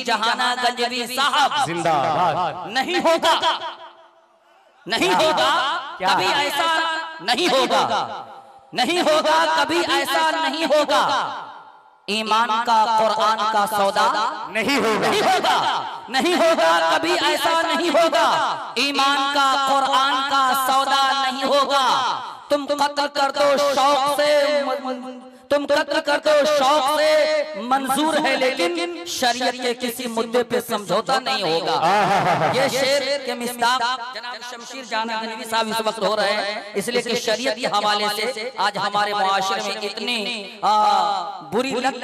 जहाना गंजवी साहब जिंदाबाद। नहीं होगा, नहीं होगा कभी ऐसा नहीं होगा, नहीं होगा कभी ऐसा नहीं होगा। ईमान का कुरान का सौदा नहीं होगा, नहीं होगा, नहीं होगा कभी ऐसा नहीं होगा। ईमान का कुरान का सौदा नहीं होगा। तुम कत्ल कर दो शौक से, तुम कत्ल कर दो शौक से मंजूर है, लेकिन शरीयत के किसी मुद्दे पे समझौता नहीं होगा। ये शेर के मिस्ताक जनाब शमशीर जाना गंजवी साहब इस वक्त हो रहे हैं, इसलिए कि शरीयत के हवाले से आज हमारे मुआशरे में इतनी बुरी लत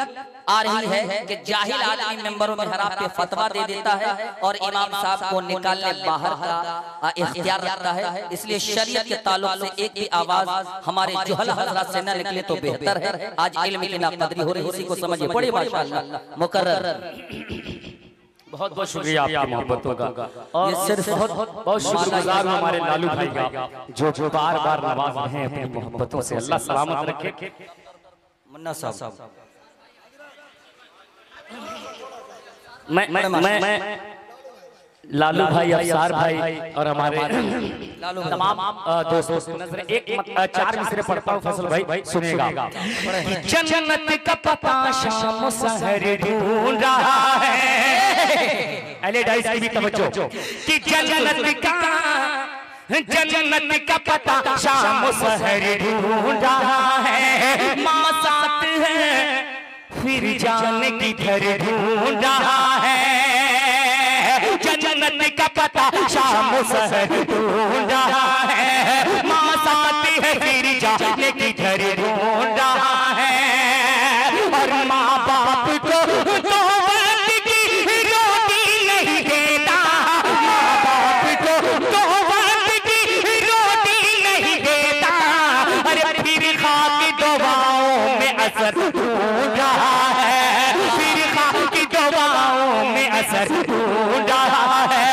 आ रही है कि जाहिल आदमी मेंबरों में हराम पे फतवा दे देता है और इमाम साहब को निकालने बाहर का इख्तियार रखता है। इसलिए शरीयत के ताल्लुक से एक भी आवाज हमारे जुहल हजरात से न निकले तो बेहतर है। आज इल्म की नाक़दरी हो रही है, इसी को समझिए। बड़े माशाअल्लाह मुकर्रर। बहुत बहुत शुक्रिया आपकी मोहब्बतों का, और सिर्फ बहुत शुक्रगुजार हमारे लालू भाई का जो बार बार नवाज रहे हैं अपनी मोहब्बतों से। अल्लाह सलामत रखे। मुन्ना साहब, मैं लालू भाई, अफसार भाई और हमारे तमाम दोस्तों एक 4 मिसरे पढ़ता हूँ। फैसल भाई सुनेगा। जन्नत का पता शाम सहर ढूंढ रहा है, अले डाइस की भी तवज्जो कि जन्नत का पता शाम सहर ढूंढ रहा है। माँ साथ है फिर जाने किधर ढूंढ रहा है। जन्नत का पता शाम सहर ढूंढ रहा है। माँ साथ है फिर जाने किधर ढूंढ रहा है। और माँ बाप को तो वक्त की रोटी नहीं देता, माँ बाप को तो वक्त की रोटी नहीं देता। अरे फिर खाकी दुआओं में असर ढूंढ रहा है, फिर खाकी दुआओं में असर ढूंढ रहा है,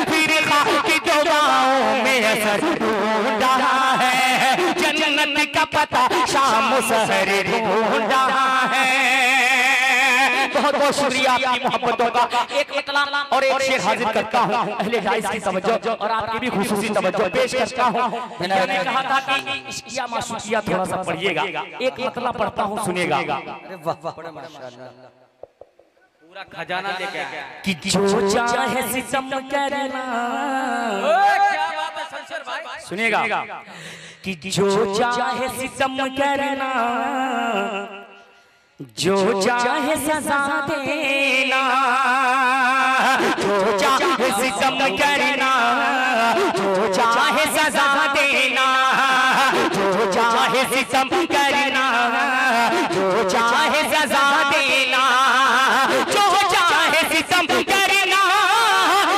फिर खाकी दुआओं में असर ढूंढ रहा है। जन्नत का पता शाम सहर ढूंढ रहा है। बहुत बहुत शुक्रिया आपकी मोहब्बतों का। एक मतलाम और एक शेर हाजिर करता हूँ, अहले जायज की तवज्जो और आपकी भी खुसूसी तवज्जो पेश करता हूँ। मैंने कहा था कि इश्किया माशूकिया थोड़ा सा पढ़िएगा, एक मतला पढ़ता हूँ, सुनेगा। अरे वाह वाह, बड़ा माशाअल्लाह, पूरा खजाना लेके आया कि जो चाहे सितम करना। क्या बात है शमशेर भाई, सुनिएगा कि जो चाहे सितम करना, जो चाहे सजा देना, जो चाहे सितम करना, जो चाहे सजा देना, जो चाहे सितम करना, जो चाहे सजा देना, जो चाहे सितम करना,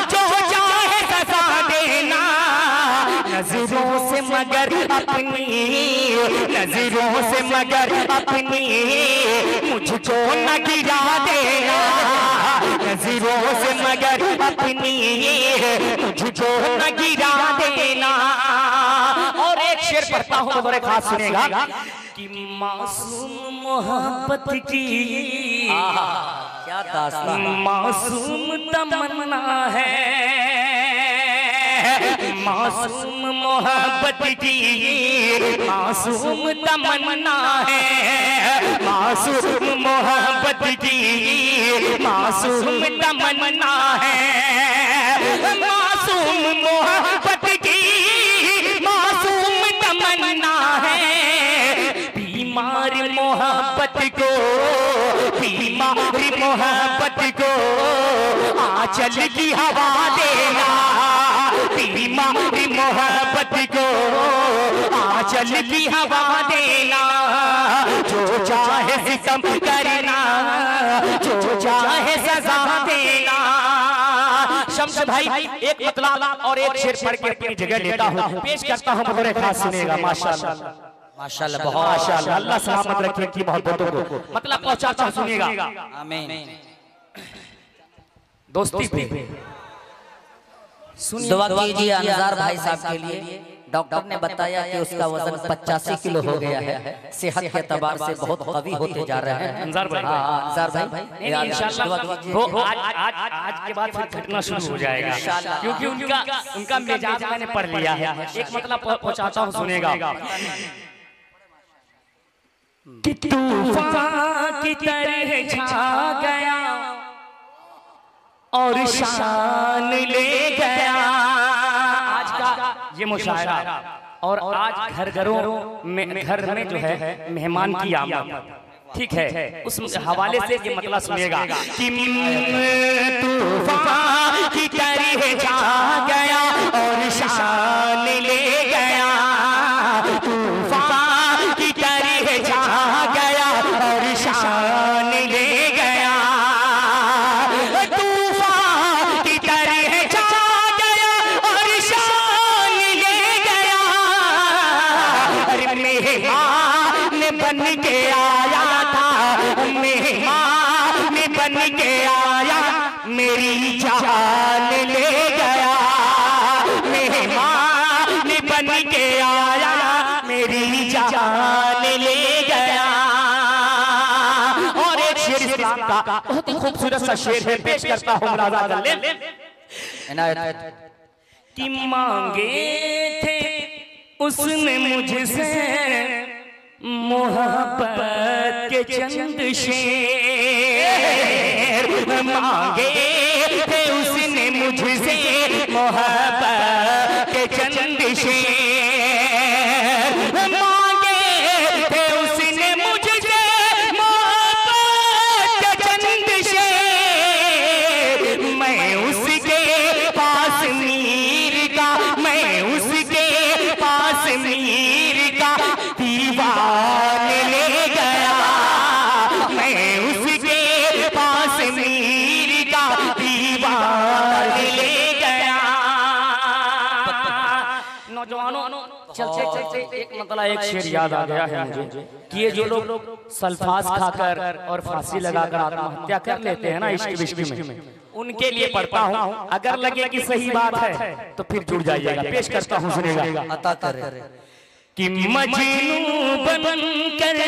जो चाहे सजा देना। नजरों से मगर अपनी, नजरों से मगर अपनी मुझको न गिरा देना। नजरों से मगर अपनी मुझको न गिरा देना। और एक शेर पढ़ता हूँ तो बड़े खास सुनेगा कि मासूम मोहब्बत की क्या दास्तान, मासूम तमन्ना है, मासूम मोहब्बत की मासूम तमन्ना है। मासूम मोहब्बत की मासूम तमन्ना है। मासूम मोहब्बत की मासूम तमन्ना है। बीमार मोहब्बत को, बीमार मोहब्बत को आंचल की हवा देना। बीमारी मोहब्बत को आंचल की हवा देना। जो चाहे सितम करना, जो चाहे सजा देना। शम्स भाई एक मतला और एक शेर पढ़ के अपनी जगह लेता हूँ, पेश करता हूँ, बड़े खास सुनेगा। माशाअल्लाह माशाअल्लाह, बहुत माशाअल्लाह, अल्लाह सलामत रखे की मोहब्बतों को। मतलब पहुंचाता सुनेगा। आमीन। दोस्ती पे दुआ कीजिए अनजार भाई साहब के लिए, डॉक्टर ने बताया कि उसका वजन 85 किलो हो गया है। सेहत के एतबार से बहुत कवी होते जा रहे हैं। अंजार भाई, अंजार भाई, इंशाल्लाह वो आज के बाद फिर घटना शुरू हो जाएगा, क्योंकि उनका मिजाज मैंने पढ़ लिया है। एक मतलब पहुंचाता हूँ, सुनेगा। कि तूफान की तरह छा गया और शान ले गया। आज का ये मुशायरा, और आज घर में जो है मेहमान की आमद, ठीक है, उस हवाले से ये मतलब सुनिएगा कि तूफान की तरह छा गया और शान ले गया। तूफान की तरह छा गया और शान ले गया। तूफान की तरह छा गया और शान ले गया। अरे मेहमान बन के आया था, मेहमान बन के आया, मेरी जान ले गया। मेहमान बन के आया, मेरी जान ले गया। और एक शेर इस्लाम का बहुत ही खूबसूरत सा शेर है, पेश करता हूँ, मुलाजा कर ले। कि मांगे थे उसने मुझसे मोहब्बत के चंद शेर, मांगे थे उसने मुझसे मोहब्बत के चंद शेर। मांगे थे उसने मुझसे मोहब्बत के चंद शेर। मैं उसके पास मीर का, मैं उसके पास मीर का दीवान ले गया। मैं उसके पास मीर का दीवान ले गया। नौजवानों, चलते चलते एक मतलब एक शेर याद आ गया है मुझे कि ये जो लोग सल्फास खाकर और फांसी लगाकर आत्महत्या कर लेते हैं ना इश्क विश्क में, उनके लिए पढ़ता हूँ। अगर लगे कि सही बात है तो फिर जुड़ जाइएगा। पेश करता हूँ, सुनेगा। अता करे कि मजनू बनकर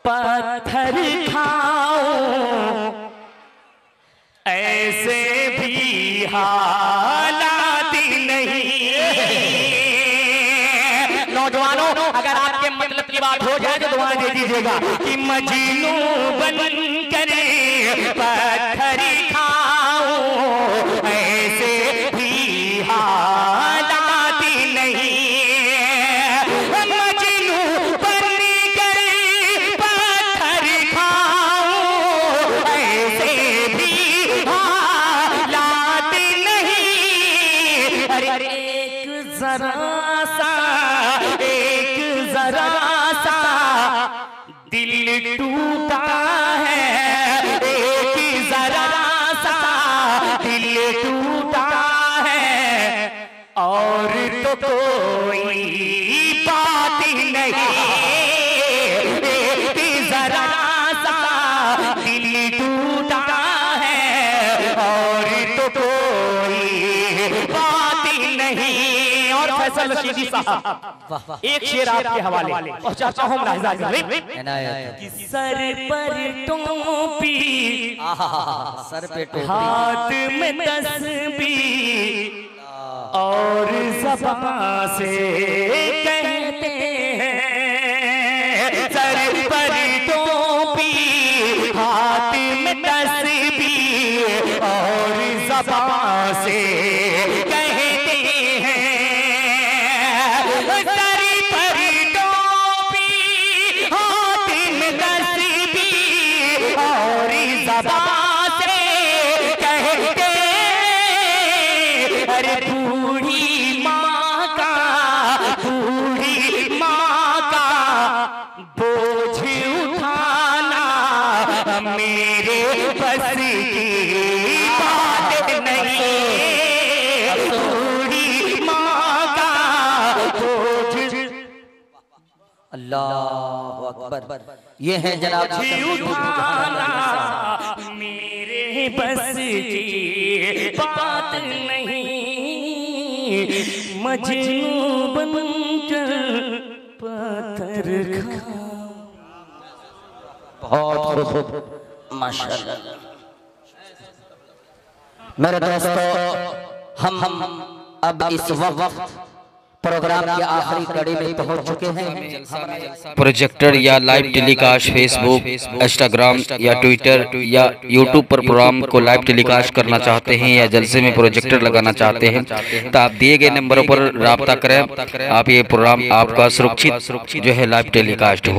पत्थर खाओ, ऐसे भी हालात नहीं। नौजवानों, अगर आपके मतलब की बात हो जाए तो दुआ दे दीजिएगा कि मजनू बनकर पत्थर खाओ, ऐसे भी हालात नहीं। मजनू बनकर पत्थर खाओ, ऐसे भी हालात नहीं। अरे एक जरा सा दिल टूटा है, एक जरा सा दिल टूटा है, और तो कोई बात नहीं। एक जरा सा दिल टूटा है, और तो कोई बात नहीं। और फैसल रशीदी साहब, एक शेर आपके हवाले पहुंचाता हूँ, मुलाहिजा करें। कि सर पर टोपी, सर पे टोपी, हाथ में तस्बीह, और ज़बान से कहते हैं। सर पर टोपी, हाथ में तस्बीह, और ज़बान से कहते हैं। सर पर टोपी, हाथ में तस्बीह, और ज़बान से कहते हैं। अरे बूढ़ी माँ का बोझ उठाना मेरे बस की बात नहीं। बूढ़ी माँ का बोझ अल्लाह अकबर। ये है जनाब उठाना मेरे बस की बात नहीं। मजनू बनकर पत्थर खा। बहुत खूब माशाअल्लाह। मेरे दोस्तों, हम अब इस वक्त प्रोग्राम की आखिरी कड़ी में पहुंच चुके हैं। प्रोजेक्टर या लाइव टेलीकास्ट फेसबुक, इंस्टाग्राम या ट्विटर या यूट्यूब पर प्रोग्राम को लाइव टेलीकास्ट करना चाहते हैं या जलसे में प्रोजेक्टर लगाना चाहते हैं तो आप दिए गए नंबरों पर राब्ता करें। आप ये प्रोग्राम आपका सुरक्षित जो है लाइव टेलीकास्ट हो।